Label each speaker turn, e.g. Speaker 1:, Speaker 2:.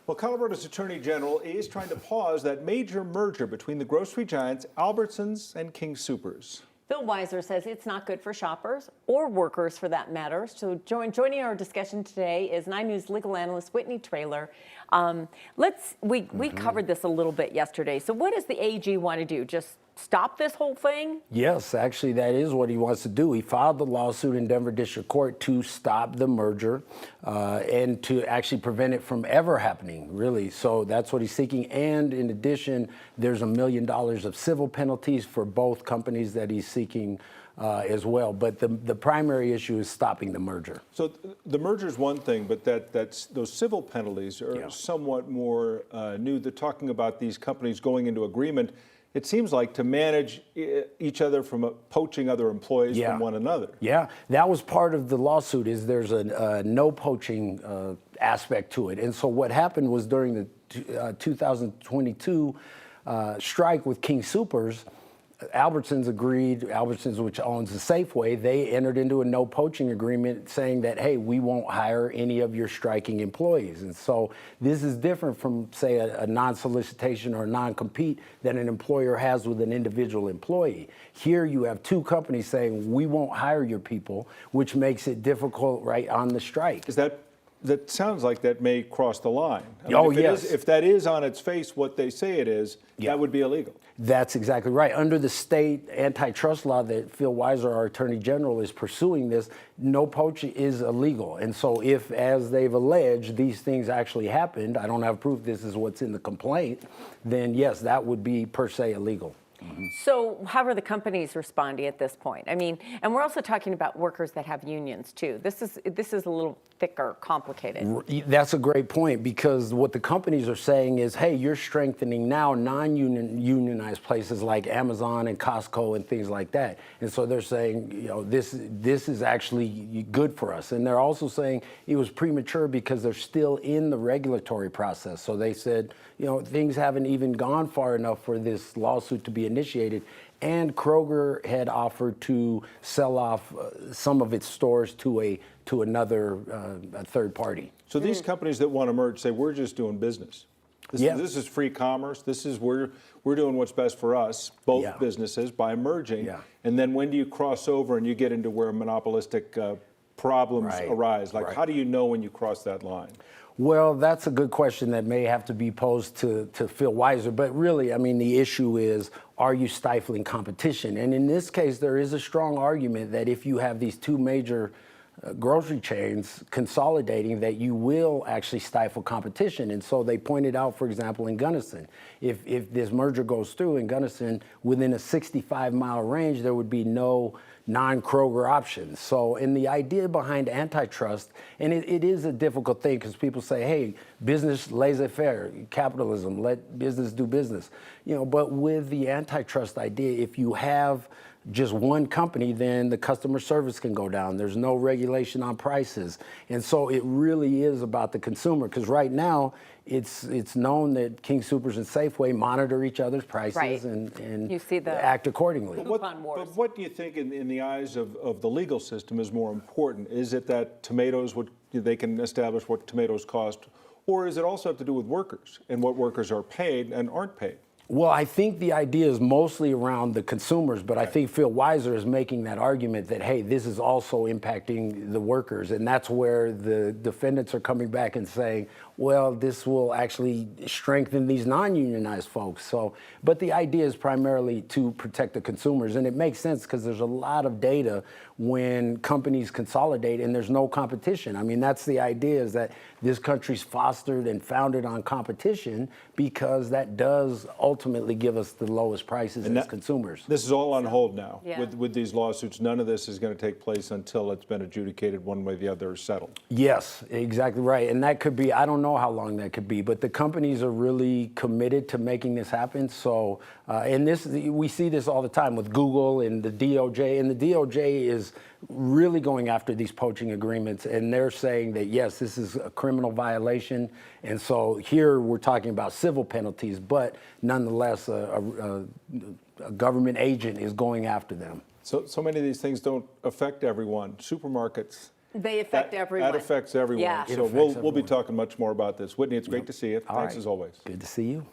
Speaker 1: Well, Colorado's Attorney General is trying to pause that major merger between the grocery giants Albertsons and King Soopers.
Speaker 2: Phil Weiser says it's not good for shoppers or workers for that matter. So joining our discussion today is 9 News legal analyst Whitney Traylor. We covered this a little bit yesterday. So what does the AG want to do? Just stop this whole thing?
Speaker 3: Yes, actually, that is what he wants to do. He filed the lawsuit in Denver District Court to stop the merger and to actually prevent it from ever happening, really. So that's what he's seeking. And in addition, there's $1 million of civil penalties for both companies that he's seeking as well. But the primary issue is stopping the merger.
Speaker 1: So the merger is one thing, but those civil penalties are somewhat more new. They're talking about these companies going into agreement, it seems like, to manage each other from poaching other employees from one another.
Speaker 3: Yeah, that was part of the lawsuit, is there's a no poaching aspect to it. And so what happened was during the 2022 strike with King Soopers, Albertsons, which owns the Safeway, they entered into a no poaching agreement saying that, hey, we won't hire any of your striking employees. And so this is different from, say, a non-solicitation or non-compete that an employer has with an individual employee. Here you have two companies saying, we won't hire your people, which makes it difficult right on the strike.
Speaker 1: That sounds like that may cross the line. If that is on its face what they say it is, that would be illegal.
Speaker 3: That's exactly right. Under the state antitrust law that Phil Weiser, our Attorney General, is pursuing this, no poaching is illegal. And so if, as they've alleged, these things actually happened, I don't have proof this is what's in the complaint, then yes, that would be per se illegal.
Speaker 2: So how are the companies responding at this point? I mean, and we're also talking about workers that have unions too. This is a little thicker, complicated.
Speaker 3: That's a great point, because what the companies are saying is, hey, you're strengthening now non-unionized places like Amazon and Costco and things like that. And so they're saying, this is actually good for us. And they're also saying it was premature because they're still in the regulatory process. So they said, things haven't even gone far enough for this lawsuit to be initiated. And Kroger had offered to sell off some of its stores to another third party.
Speaker 1: So these companies that want to merge say, we're just doing business. This is free commerce. This is we're doing what's best for us, both businesses, by merging. And then when do you cross over and you get into where monopolistic problems arise? Like, how do you know when you cross that line?
Speaker 3: Well, that's a good question that may have to be posed to Phil Weiser. But really, I mean, the issue is, are you stifling competition? And in this case, there is a strong argument that if you have these two major grocery chains consolidating, that you will actually stifle competition. And so they pointed out, for example, in Gunnison, if this merger goes through in Gunnison, within a 65-mile range, there would be no non-Kroger options. So, and the idea behind antitrust, and it is a difficult thing because people say, hey, business laissez-faire, capitalism, let business do business. But with the antitrust idea, if you have just one company, then the customer service can go down. There's no regulation on prices. And so it really is about the consumer, because right now it's known that King Soopers and Safeway monitor each other's prices and
Speaker 2: you see
Speaker 3: act accordingly.
Speaker 1: But what do you think in the eyes of the legal system is more important? Is it that tomatoes, they can establish what tomatoes cost, or is it also have to do with workers and what workers are paid and aren't paid?
Speaker 3: Well, I think the idea is mostly around the consumers, but I think Phil Weiser is making that argument that, hey, this is also impacting the workers. And that's where the defendants are coming back and saying, well, this will actually strengthen these non-unionized folks. So, but the idea is primarily to protect the consumers. And it makes sense because there's a lot of data when companies consolidate and there's no competition. I mean, that's the idea, is that this country's fostered and founded on competition, because that does ultimately give us the lowest prices as consumers.
Speaker 1: This is all on hold now. With these lawsuits, none of this is going to take place until it's been adjudicated one way or the other or settled.
Speaker 3: Yes, exactly right. And that could be, I don't know how long that could be, but the companies are really committed to making this happen. So, and we see this all the time with Google and the DOJ, and the DOJ is really going after these poaching agreements, and they're saying that, yes, this is a criminal violation. And so here we're talking about civil penalties, but nonetheless, a government agent is going after them.
Speaker 1: So many of these things don't affect everyone. Supermarkets
Speaker 2: They affect everyone.
Speaker 1: That affects everyone.
Speaker 2: Yeah.
Speaker 1: So we'll be talking much more about this. Whitney, it's great to see you. Thanks as always.
Speaker 3: Good to see you.